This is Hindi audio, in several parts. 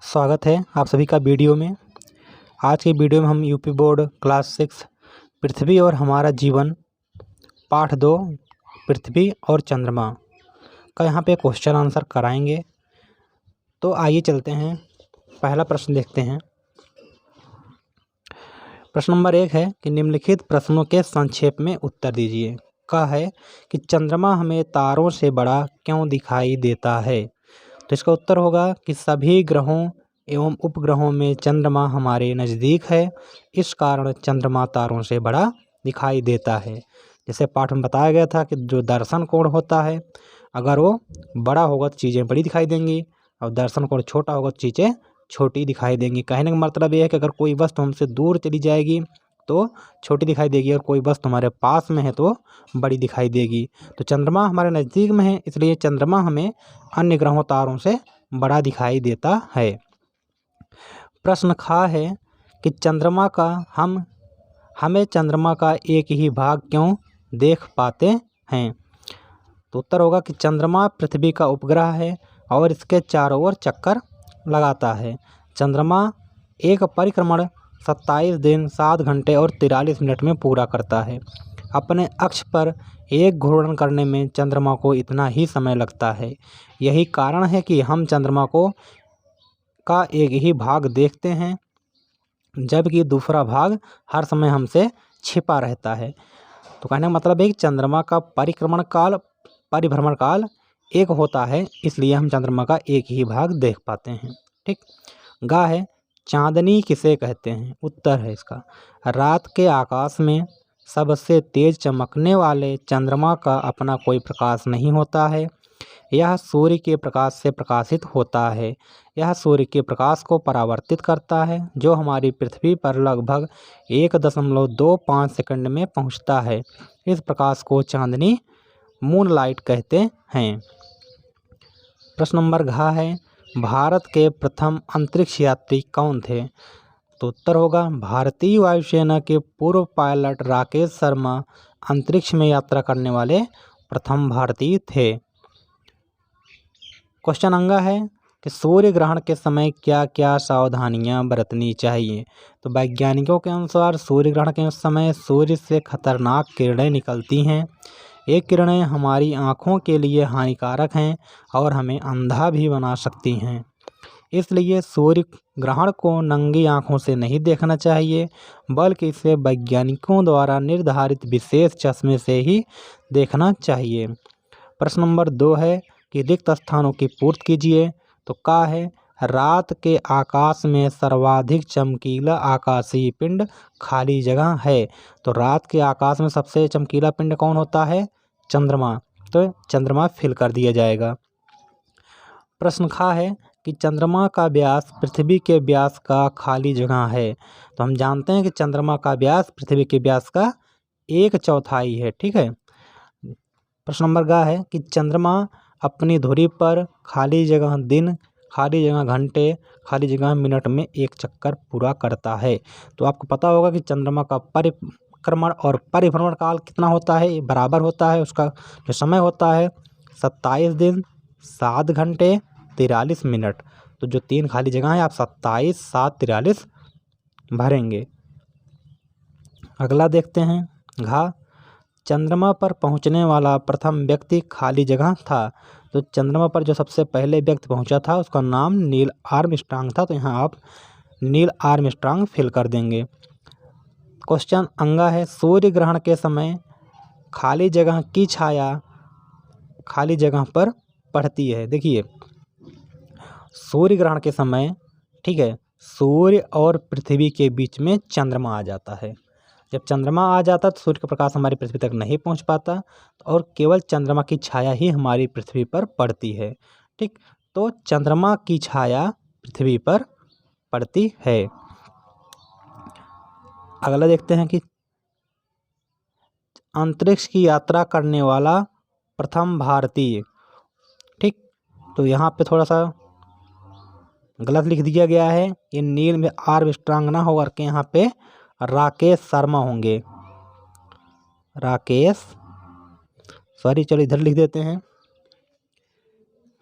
स्वागत है आप सभी का वीडियो में। आज के वीडियो में हम यूपी बोर्ड क्लास 6 पृथ्वी और हमारा जीवन पाठ 2 पृथ्वी और चंद्रमा का यहाँ पे क्वेश्चन आंसर कराएंगे। तो आइए चलते हैं, पहला प्रश्न देखते हैं। प्रश्न नंबर 1 है कि निम्नलिखित प्रश्नों के संक्षेप में उत्तर दीजिए। का है कि चंद्रमा हमें तारों से बड़ा क्यों दिखाई देता है। तो इसका उत्तर होगा कि सभी ग्रहों एवं उपग्रहों में चंद्रमा हमारे नज़दीक है, इस कारण चंद्रमा तारों से बड़ा दिखाई देता है। जैसे पाठ में बताया गया था कि जो दर्शन कोण होता है, अगर वो बड़ा होगा तो चीज़ें बड़ी दिखाई देंगी, और दर्शन कोण छोटा होगा तो चीज़ें छोटी दिखाई देंगी। कहने का मतलब ये है कि अगर कोई वस्तु हमसे दूर चली जाएगी तो छोटी दिखाई देगी, और कोई वस्तु हमारे पास में है तो बड़ी दिखाई देगी। तो चंद्रमा हमारे नज़दीक में है, इसलिए चंद्रमा हमें अन्य ग्रहों तारों से बड़ा दिखाई देता है। प्रश्न खा है कि चंद्रमा का हमें चंद्रमा का एक ही भाग क्यों देख पाते हैं। तो उत्तर होगा कि चंद्रमा पृथ्वी का उपग्रह है और इसके चारों ओर चक्कर लगाता है। चंद्रमा एक परिक्रमण 27 दिन 7 घंटे और 43 मिनट में पूरा करता है। अपने अक्ष पर एक घूर्णन करने में चंद्रमा को इतना ही समय लगता है। यही कारण है कि हम चंद्रमा का एक ही भाग देखते हैं, जबकि दूसरा भाग हर समय हमसे छिपा रहता है। तो कहने का मतलब है कि चंद्रमा का परिभ्रमण काल एक होता है, इसलिए हम चंद्रमा का एक ही भाग देख पाते हैं। ठीक। गा है चांदनी किसे कहते हैं। उत्तर है इसका रात के आकाश में सबसे तेज चमकने वाले चंद्रमा का अपना कोई प्रकाश नहीं होता है। यह सूर्य के प्रकाश से प्रकाशित होता है। यह सूर्य के प्रकाश को परावर्तित करता है, जो हमारी पृथ्वी पर लगभग 1.25 सेकंड में पहुंचता है। इस प्रकाश को चांदनी मूनलाइट कहते हैं। प्रश्न नंबर घ है भारत के प्रथम अंतरिक्ष यात्री कौन थे। तो उत्तर होगा भारतीय वायुसेना के पूर्व पायलट राकेश शर्मा अंतरिक्ष में यात्रा करने वाले प्रथम भारतीय थे। क्वेश्चन अंगा है कि सूर्य ग्रहण के समय क्या क्या सावधानियां बरतनी चाहिए। तो वैज्ञानिकों के अनुसार सूर्य ग्रहण के समय सूर्य से खतरनाक किरणें निकलती हैं। ये किरणें हमारी आँखों के लिए हानिकारक हैं और हमें अंधा भी बना सकती हैं। इसलिए सूर्य ग्रहण को नंगी आँखों से नहीं देखना चाहिए, बल्कि इसे वैज्ञानिकों द्वारा निर्धारित विशेष चश्मे से ही देखना चाहिए। प्रश्न नंबर 2 है कि रिक्त स्थानों की पूर्ति कीजिए। तो का है रात के आकाश में सर्वाधिक चमकीला आकाशीय पिंड खाली जगह है। तो रात के आकाश में सबसे चमकीला पिंड कौन होता है। चंद्रमा। तो चंद्रमा फिल कर दिया जाएगा। प्रश्न खा है कि चंद्रमा का व्यास पृथ्वी के व्यास का खाली जगह है। तो हम जानते हैं कि चंद्रमा का व्यास पृथ्वी के व्यास का 1/4 है। ठीक है। प्रश्न नंबर गा है कि चंद्रमा अपनी धुरी पर खाली जगह दिन, खाली जगह घंटे, खाली जगह मिनट में एक चक्कर पूरा करता है। तो आपको पता होगा कि चंद्रमा का परिक्रमण और परिभ्रमण काल कितना होता है, बराबर होता है। उसका जो समय होता है 27 दिन 7 घंटे 43 मिनट। तो जो 3 खाली जगह है आप 27, 7, 43 भरेंगे। अगला देखते हैं घा चंद्रमा पर पहुंचने वाला प्रथम व्यक्ति खाली जगह था। तो चंद्रमा पर जो सबसे पहले व्यक्ति पहुंचा था उसका नाम नील आर्मस्ट्रांग था। तो यहाँ आप नील आर्मस्ट्रांग फिल कर देंगे। क्वेश्चन अंगा है सूर्य ग्रहण के समय खाली जगह की छाया खाली जगह पर पड़ती है। देखिए सूर्य ग्रहण के समय, ठीक है, सूर्य और पृथ्वी के बीच में चंद्रमा आ जाता है। जब चंद्रमा आ जाता तो सूर्य का प्रकाश हमारी पृथ्वी तक नहीं पहुंच पाता, और केवल चंद्रमा की छाया ही हमारी पृथ्वी पर पड़ती है। ठीक। तो चंद्रमा की छाया पृथ्वी पर पड़ती है। अगला देखते हैं कि अंतरिक्ष की यात्रा करने वाला प्रथम भारतीय। ठीक। तो यहाँ पे थोड़ा सा गलत लिख दिया गया है, ये नील में आर्मस्ट्रांग ना होकर के यहाँ पे राकेश शर्मा होंगे। राकेश, सॉरी, चलो इधर लिख देते हैं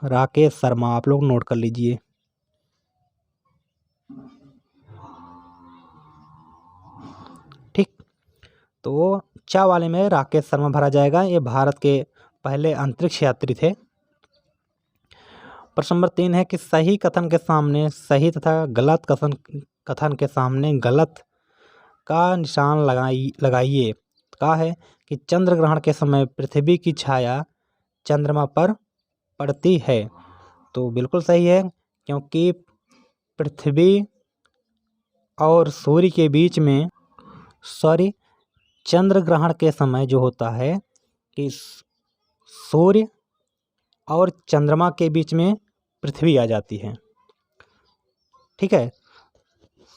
राकेश शर्मा, आप लोग नोट कर लीजिए। तो चा वाले में राकेश शर्मा भरा जाएगा। ये भारत के पहले अंतरिक्ष यात्री थे। प्रश्न नंबर 3 है कि सही कथन के सामने सही तथा गलत कथन के सामने गलत का निशान लगाइए। कहा है कि चंद्र ग्रहण के समय पृथ्वी की छाया चंद्रमा पर पड़ती है। तो बिल्कुल सही है, क्योंकि पृथ्वी और सूर्य के बीच में चंद्र ग्रहण के समय जो होता है कि सूर्य और चंद्रमा के बीच में पृथ्वी आ जाती है। ठीक है,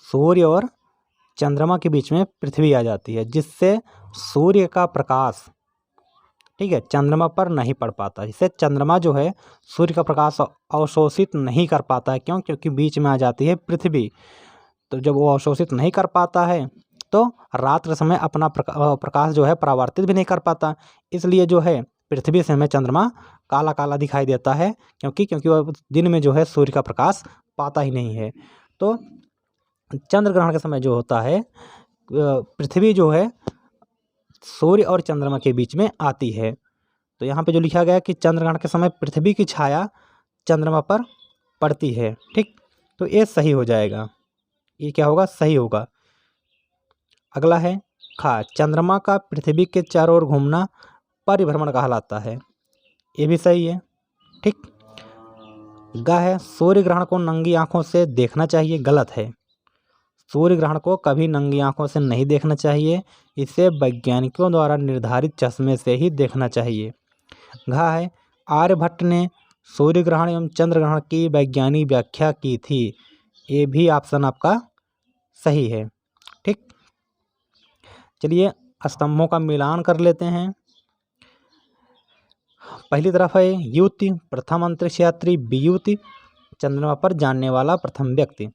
सूर्य और चंद्रमा के बीच में पृथ्वी आ जाती है, जिससे सूर्य का प्रकाश, ठीक है, चंद्रमा पर नहीं पड़ पाता। जिससे चंद्रमा जो है सूर्य का प्रकाश अवशोषित नहीं कर पाता है। क्यों? क्योंकि बीच में आ जाती है पृथ्वी। तो जब वो अवशोषित नहीं कर पाता है तो रात के समय अपना प्रकाश जो है परावर्तित भी नहीं कर पाता। इसलिए जो है पृथ्वी से हमें चंद्रमा काला काला दिखाई देता है, क्योंकि वह दिन में जो है सूर्य का प्रकाश पाता ही नहीं है। तो चंद्र ग्रहण के समय जो होता है पृथ्वी जो है सूर्य और चंद्रमा के बीच में आती है। तो यहाँ पे जो लिखा गया कि चंद्र ग्रहण के समय पृथ्वी की छाया चंद्रमा पर पड़ती है। ठीक, तो ये सही हो जाएगा। ये क्या होगा? सही होगा। अगला है खा, चंद्रमा का पृथ्वी के चारों ओर घूमना परिभ्रमण कहलाता है। ये भी सही है। ठीक। गा है, सूर्य ग्रहण को नंगी आंखों से देखना चाहिए। गलत है, सूर्य ग्रहण को कभी नंगी आंखों से नहीं देखना चाहिए। इसे वैज्ञानिकों द्वारा निर्धारित चश्मे से ही देखना चाहिए। घा है, आर्यभट्ट ने सूर्य ग्रहण एवं चंद्र ग्रहण की वैज्ञानिक व्याख्या की थी। ये भी ऑप्शन आपका सही है। ठीक, चलिए स्तंभों का मिलान कर लेते हैं। पहली तरफ है युति, प्रथम अंतरिक्ष यात्री, वियुति, चंद्रमा पर जानने वाला प्रथम व्यक्ति।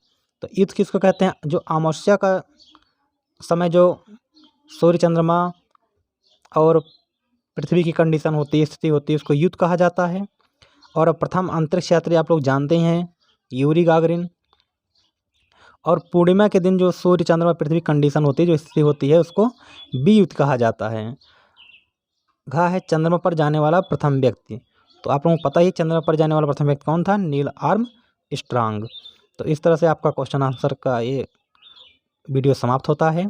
तो युति किसको कहते हैं? जो अमावस्या का समय जो सूर्य चंद्रमा और पृथ्वी की कंडीशन होती है, स्थिति होती है, उसको युति कहा जाता है। और प्रथम अंतरिक्ष यात्री आप लोग जानते हैं यूरी गागरिन। और पूर्णिमा के दिन जो सूर्य चंद्रमा पृथ्वी कंडीशन होती है, जो स्थिति होती है, उसको वियुति कहा जाता है। घा है, चंद्रमा पर जाने वाला प्रथम व्यक्ति। तो आप लोगों को पता ही चंद्रमा पर जाने वाला प्रथम व्यक्ति कौन था? Neil Armstrong. तो इस तरह से आपका क्वेश्चन आंसर का ये वीडियो समाप्त होता है।